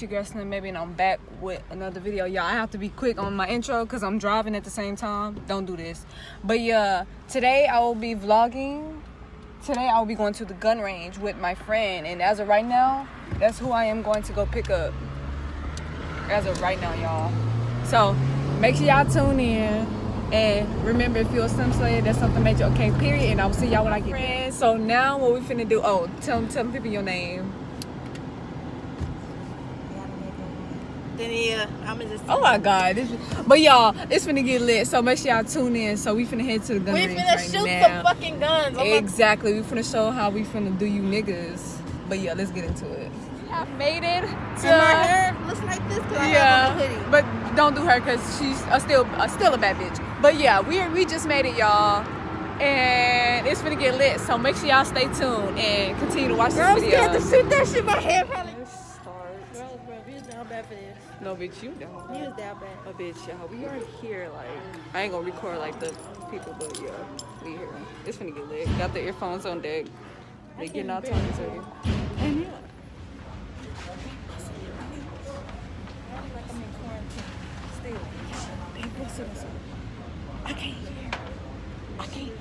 it's your girl Slim Baby, and I'm back with another video. Y'all, I have to be quick on my intro because I'm driving at the same time. Don't do this. But yeah, today I will be vlogging. Today I will be going to the gun range with my friend, and as of right now, that's who I am going to go pick up. As of right now, y'all. So make sure y'all tune in. And remember, if you're a Slim Slayer, that's something major, okay, period. And I will see y'all when I get there. So now what we finna do, tell people your name. Oh my God. But y'all, it's finna get lit. So make sure y'all tune in. So we finna head to the gun range right now. We finna shoot some fucking guns. Exactly. We finna show how we finna do you niggas. But yeah, let's get into it. I made it to... And my hair looks like this because I have on a hoodie. But don't do her because she's still a bad bitch. But yeah, we just made it, y'all. And it's finna get lit. So make sure y'all stay tuned and continue to watch this video. I'm scared to shoot that shit. My hair probably... Bro, we was down bad for this. No, bitch, you don't. You was down bad. Oh, bitch, y'all. We are here, like... I ain't gonna record like the people, but yeah. We here. It's finna get lit. Got the earphones on deck. They getting all talking to you. And yeah. I can't hear. I can't hear.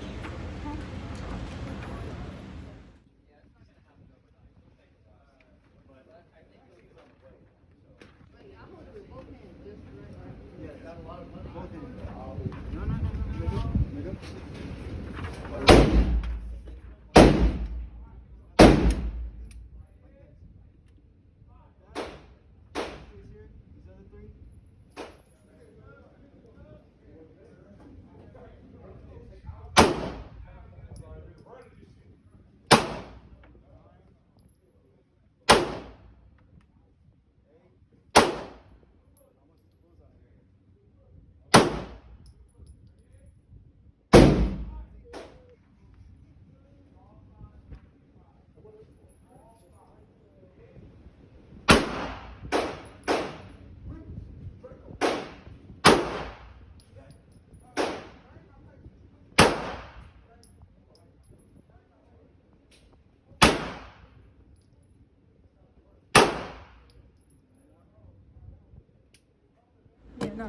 No,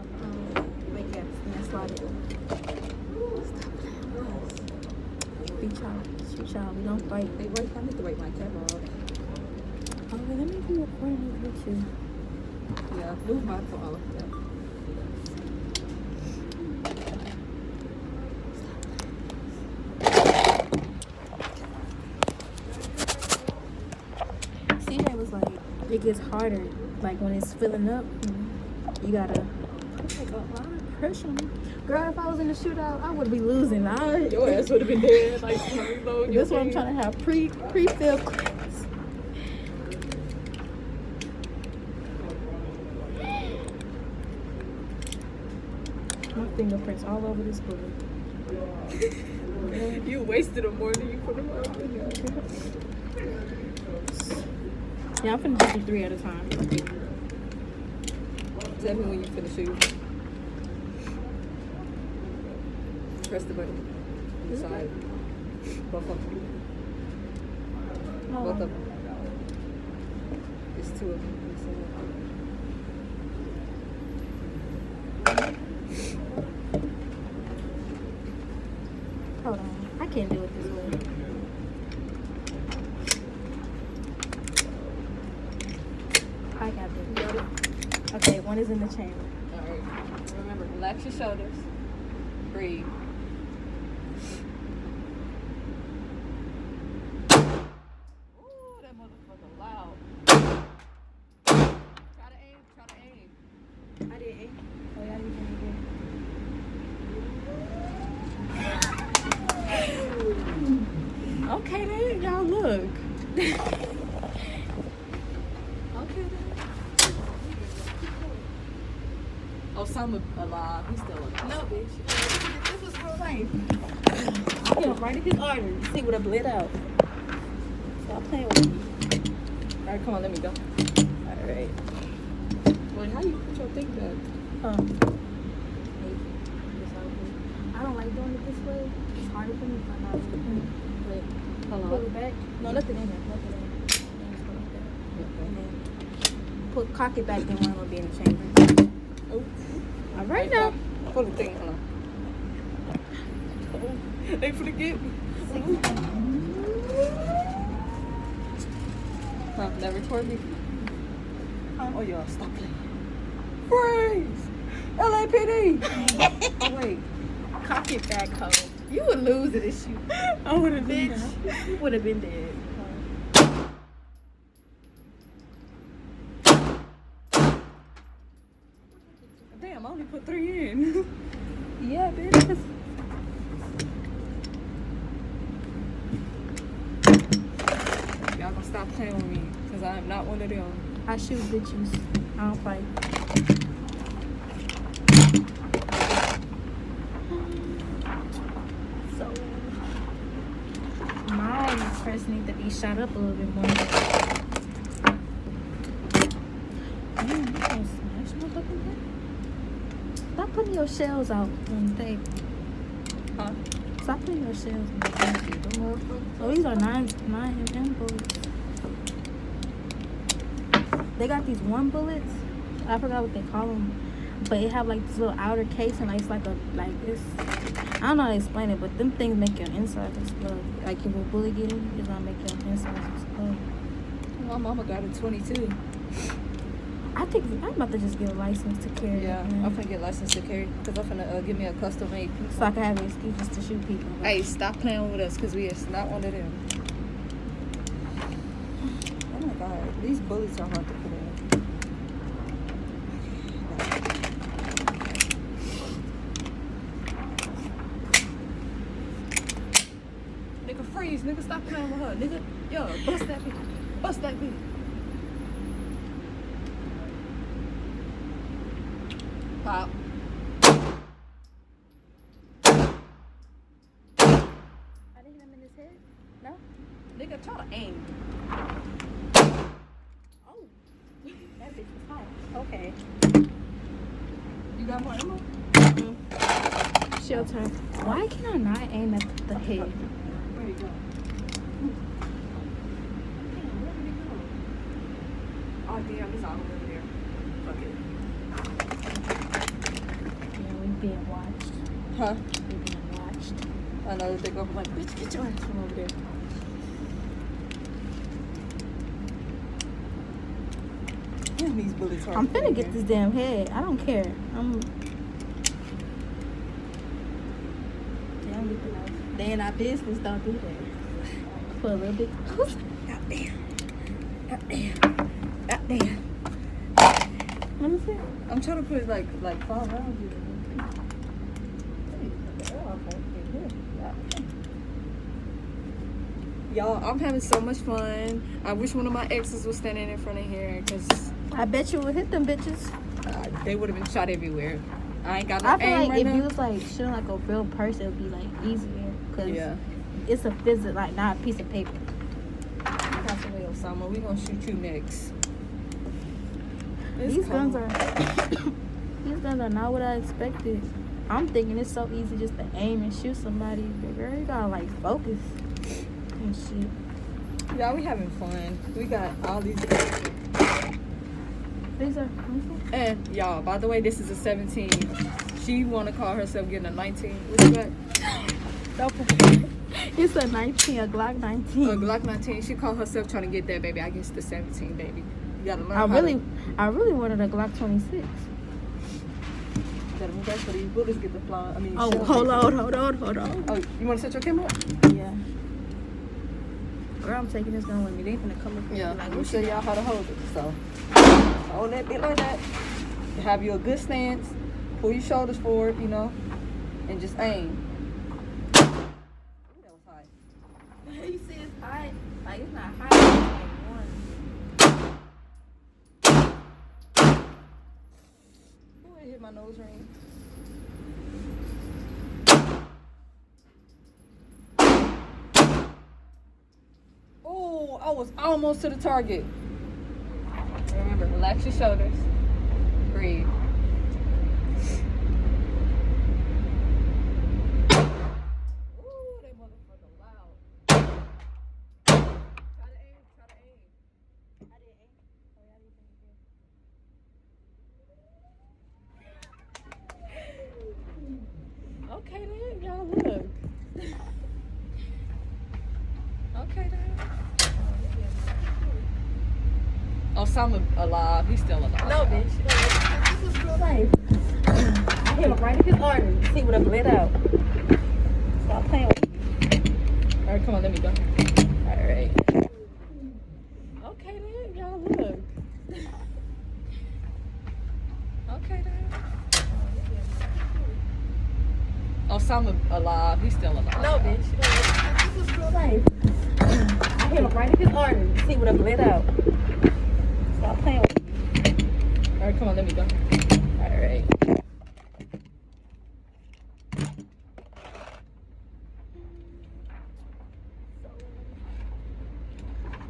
make that slide it. Stop playing with us. Beat y'all, shoot y'all, we don't fight. Hey, wait, I need to wait my camera off. Oh, well, let me be recording with you. Yeah, move my phone. Yeah. CJ was like, it gets harder. Like when it's filling up, you gotta take a lot of pressure on me. Girl, if I was in the shootout, I would be losing. Your ass would have been dead. Like, that's why I'm trying to have pre-filled clips. My fingerprints all over this book. You wasted a more than you put them up. Yeah, I'm finna do 3 at a time. Tell me when you finish shooting. Press the button. Side. Both of them. Oh. Both of them. There's 2 of them. Hold on. I can't do it this way. I got this. Okay, one is in the chamber. Alright. Remember, relax your shoulders. Breathe. Ooh, that motherfucker loud. Try to aim. I did 8. Oh, y'all didn't Okay then, y'all look. Okay then. Osama alive. He's still alive. No, bitch. This was real life. I feel right in his artery. See what I bled out. Stop playing with me. Alright, come on, let me go. Alright. Wait, how you put your thing back? I don't like doing it this way. It's harder for me to find out. But Hold pull on. it back. No, nothing in there. Nothing in there. Just go like that. Okay. And then put cock it back, then one will be in the chamber. Oh. All right now. Pull the thing. Hold on. They finna get me. Huh, never toward me. Oh, y'all, stop playing. Freeze! LAPD! Oh, wait. Cock it back, hoe. You would lose in this shoot. I would have been Bitch, you would have been dead. Damn, I only put 3 in. Yeah, bitch. Y'all gonna stop playing with me, because I am not one of them. I shoot bitches. I don't fight. So, my press need to be shot up a little bit more. Damn, you gonna smash my fucking head? Stop putting your shells out on the table. Huh? Stop putting your shells on the table. Oh, these are 9mm bullets. They got these 1 bullets. I forgot what they call them, but it have like this little outer case and it's like this. I don't know how to explain it, but them things make your insides explode. Like if a bullet get in, it's gonna make your insides explode. My mama got a 22. I think I'm about to just get a license to carry. Yeah, man. I'm finna get licensed to carry, because I'm finna give me a custom made piece. So I can have excuses to shoot people. Hey, stop playing with us, because we is not one of them. Oh my god, these bullets are hard to put in. Nigga, freeze. Nigga, stop playing with her. Nigga, yo, bust that bitch. Bust that bitch. Pop. I didn't hit him in his head. No. Nigga, try to aim. Oh, that bitch was hot. Okay. You got more ammo? She'll turn. Why can I not aim at the head? Where you go? Damn, where did he go? Oh, damn, it's all over there. Fuck it. Yeah, we being watched. Huh? We being watched. I know they go like, bitch, get your ass from over there. Damn, these bullets are. I'm finna get this damn head. I don't care. Damn, we can. They in our business. Don't do that. Put a little bit. Goddamn. Goddamn. Goddamn. Let me see. I'm trying to put like 5 rounds in. Y'all, I'm having so much fun. I wish one of my exes was standing in front of here, because I bet you would hit them bitches. they would have been shot everywhere. I ain't got no I feel aim like right if now. you was like shooting like a real person, it would be like easier. Cause Yeah. it's a physical, like not a piece of paper. Pass away, Osama. We gonna shoot you next. It's These cold. guns are not what I expected. I'm thinking it's so easy just to aim and shoot somebody, but girl, you gotta like focus and shit. Y'all, we having fun. We got all these. These are. And y'all, by the way, this is a 17. She wanna call herself getting a 19. What you got? It's a 19, a Glock 19. A Glock 19. She called herself trying to get that, baby. I guess the 17, baby. You gotta learn. I really wanted a Glock 26. Gotta move back so these bullets get to fly. I mean, Oh, shells hold get- on. Oh, you wanna set your camera up? Yeah. Girl, I'm taking this gun with me. They finna come up here Yeah, and be like, I'm what show you y'all how to hold it. So, hold that bit like that. Have you a good stance. Pull your shoulders forward, you know, and just aim. Ooh, that was high. You see it's high. Like, it's not high. It's like one. Ooh, it hit my nose ring. Oh, I was almost to the target. Remember, relax your shoulders. Breathe. Ooh, that motherfucker loud. Try to aim, try to aim. I didn't aim. Oh, yeah, I didn't think you did. Okay then, y'all look. Okay then. Oh, some alive. He's still alive. No, bitch. This is real life. I hit him right in his artery. He would have bled out. Stop playing with me. All right, come on, let me go. All right. Okay then, y'all look. Okay then. Oh, some alive. He's still alive. No, bitch. This is real life. I hit him right in his artery. He would have bled out. Stop playing with me. All right, come on, let me go. All right.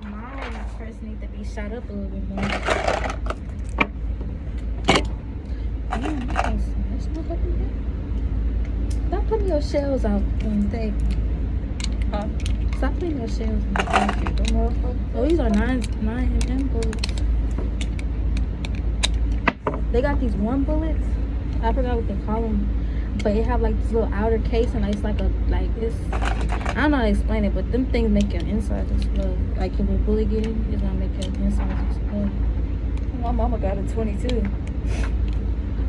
My first need to be shot up a little bit more. Damn, you can't smash my fucking head. Stop putting your shells out on the table. Huh? Stop putting your shells on the table. Oh, these are 9mm bullets. They got these warm bullets. I forgot what they call them, but it have like this little outer case, and it's like it's. I don't know how to explain it, but them things make your insides explode. Like if a bullet get in, it's gonna make your insides explode. My mama got a 22.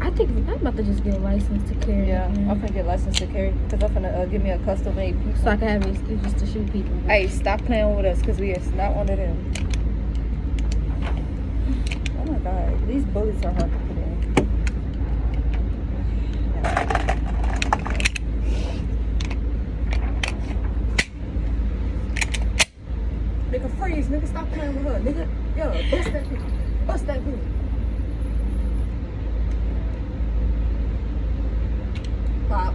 I think I'm about to just get a license to carry. Yeah, I'm finna get licensed to carry because I'm finna give me a custom made piece. So I can have excuses to shoot people. Hey, stop playing with us because we is not one of them. Oh my god, these bullets are hard to put in. Nigga, freeze, nigga, stop playing with her. Nigga, yo, bust that bitch. Bust that bitch. Pop.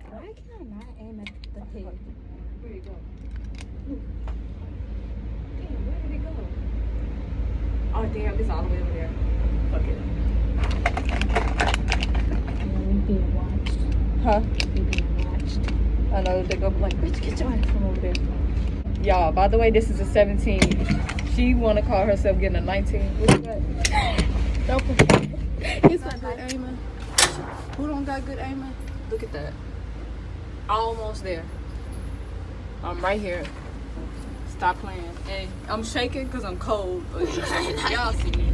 Why can I not aim at the head? Where you go? Damn, where did he go? Oh damn, it's all the way over there. Fuck it. Yeah, we being watched. Huh? We being watched. I know they go like, bitch, get your ass from over there. Y'all, by the way, this is a 17. She wanna call herself getting a 19. What you got? He's not good aiming. Who don't got good aiming? Look at that. Almost there. I'm right here. Stop playing. Hey, I'm shaking because I'm cold. But y'all see me.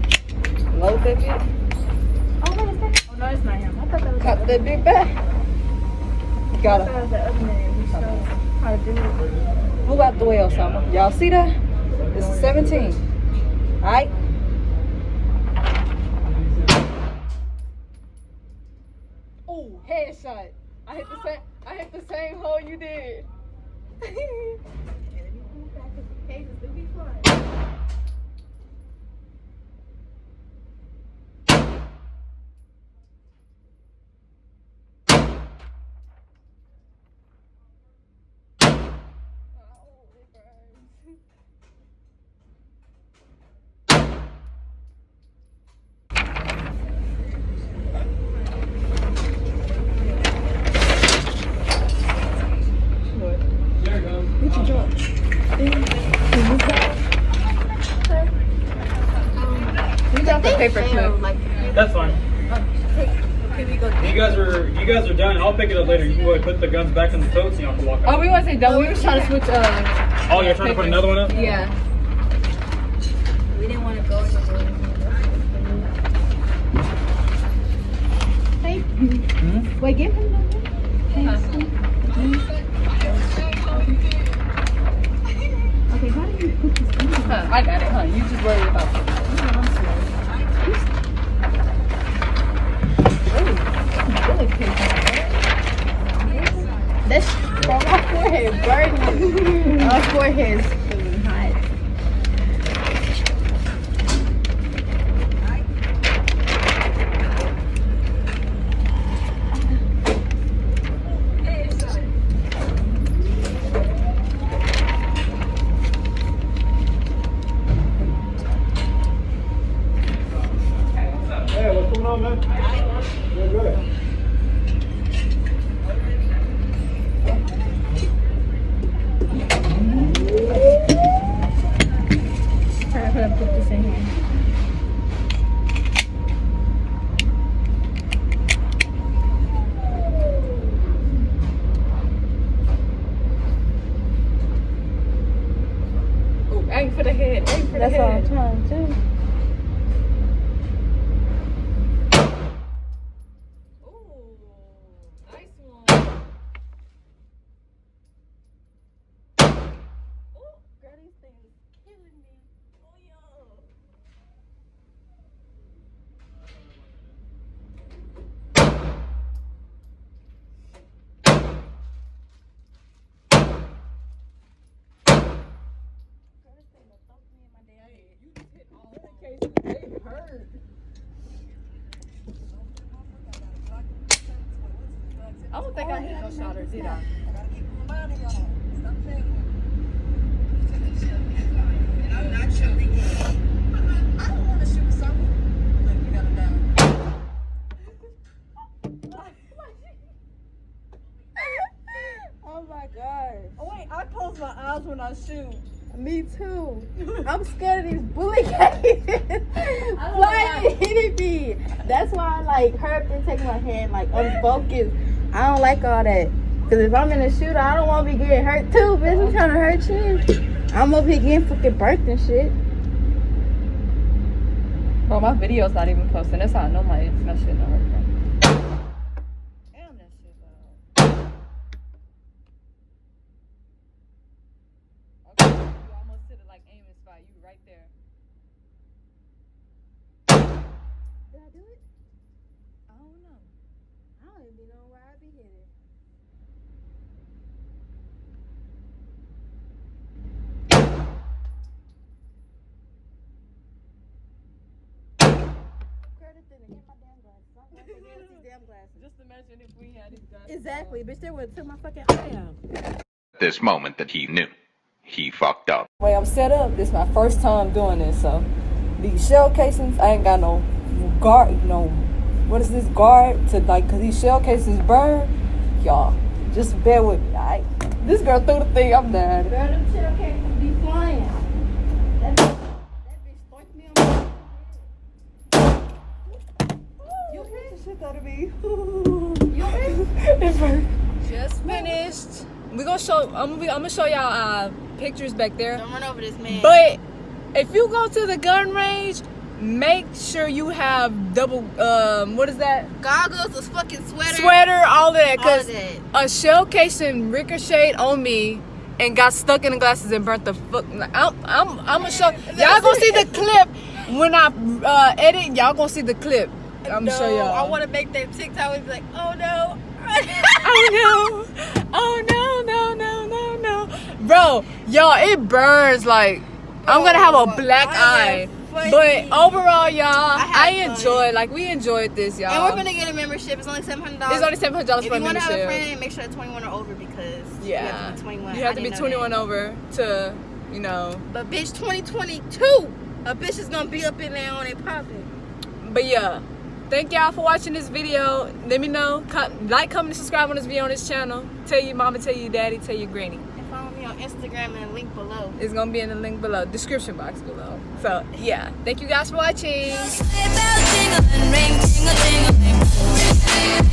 Load that bitch. Oh, what is that? Oh, no, it's not him. I thought that was Cut that bitch back. I Got thought her. that was the other man who showed how to do it. Move out the way, Osama. Y'all see that? This is 17. Alright? Oh, headshot. I hit the same hole you did. Cases do be flying. We got the paper clip. That's fine. You guys are done. I'll pick it up later. You can go ahead and put the guns back in the totes and y'all can walk out. Oh, we wasn't done. We were trying to switch. Oh, you're trying to put another one up? Yeah. We didn't want to go in the building. Hey. Hmm? Wait, give him the Okay, how do you put this in? Huh, I got it, huh? You just worry about it. That's from my forehead, burning. My forehead's feeling hot. Hey, what's going on, man? Good, good. the That's all I'm head. trying to do. Ooh, nice one. Ooh, girl, these things killing me. Oh, yo. You just hit all the cases. They hurt. I don't think I hit no shotter, did I? I'm not shooting. I don't want to shoot someone. Look, you gotta die. Oh my gosh. Oh, wait, I close my eyes when I shoot. Me too. I'm scared of these bullet cases flying and hitting me. That's why I like hurry up and take my hand, like unfocused. I don't like all that. Cause if I'm in a shooter, I don't want to be getting hurt too, bitch. I'm trying to hurt you. I'm over here getting fucking burnt and shit. Bro, my video's not even posting. That's how I know my shit not working. Damn, that shit loud. Okay, you almost hit it like aiming spot. You right there. Did I do it? I don't know. I don't even know where I be hitting. Just imagine if we had these guys. Exactly, bitch. They would have took my fucking eye out. This moment that he knew he fucked up. Way I'm set up, this is my first time doing this, so these shell casings, I ain't got no guard, no, what is this guard to like, cause these shell casings burn, y'all, just bear with me, alright? This girl threw the thing, I'm dead. Girl, them shell cases be flying. That bitch stoic me on my head. You okay? The shit out of me. You okay? It hurt. Just finished. We gonna show, I'm gonna show y'all pictures back there. Don't run over this man. But if you go to the gun range, make sure you have double, what is that? Goggles, a fucking sweater. Sweater, all of that. All Cause of that. a shell casing ricocheted on me and got stuck in the glasses and burnt the fuck. I'm gonna show y'all gonna see the clip when I edit. Y'all gonna see the clip. I'm gonna show y'all. I want to make that TikTok and be like, oh no. Oh no! Oh no! No! Bro, y'all, it burns like I'm gonna have a black eye. But overall, y'all, I enjoyed. Like we enjoyed this, y'all. And we're gonna get a membership. It's only $700. It's only $700 If for a you want to have a membership. friend, make sure they're 21 or over because you have to be 21. You have I to be didn't know 21 that. over to, you know. But bitch, 2022, a bitch is gonna be up in there on it popping. But yeah, thank y'all for watching this video. Let me know. Like, comment, and subscribe on this video on this channel. Tell your mama, tell your daddy, tell your granny. And follow me on Instagram and link below. It's gonna be in the link below, description box below. So yeah, thank you guys for watching. Sleigh bells jingle and ring, jingle, jingle, ring.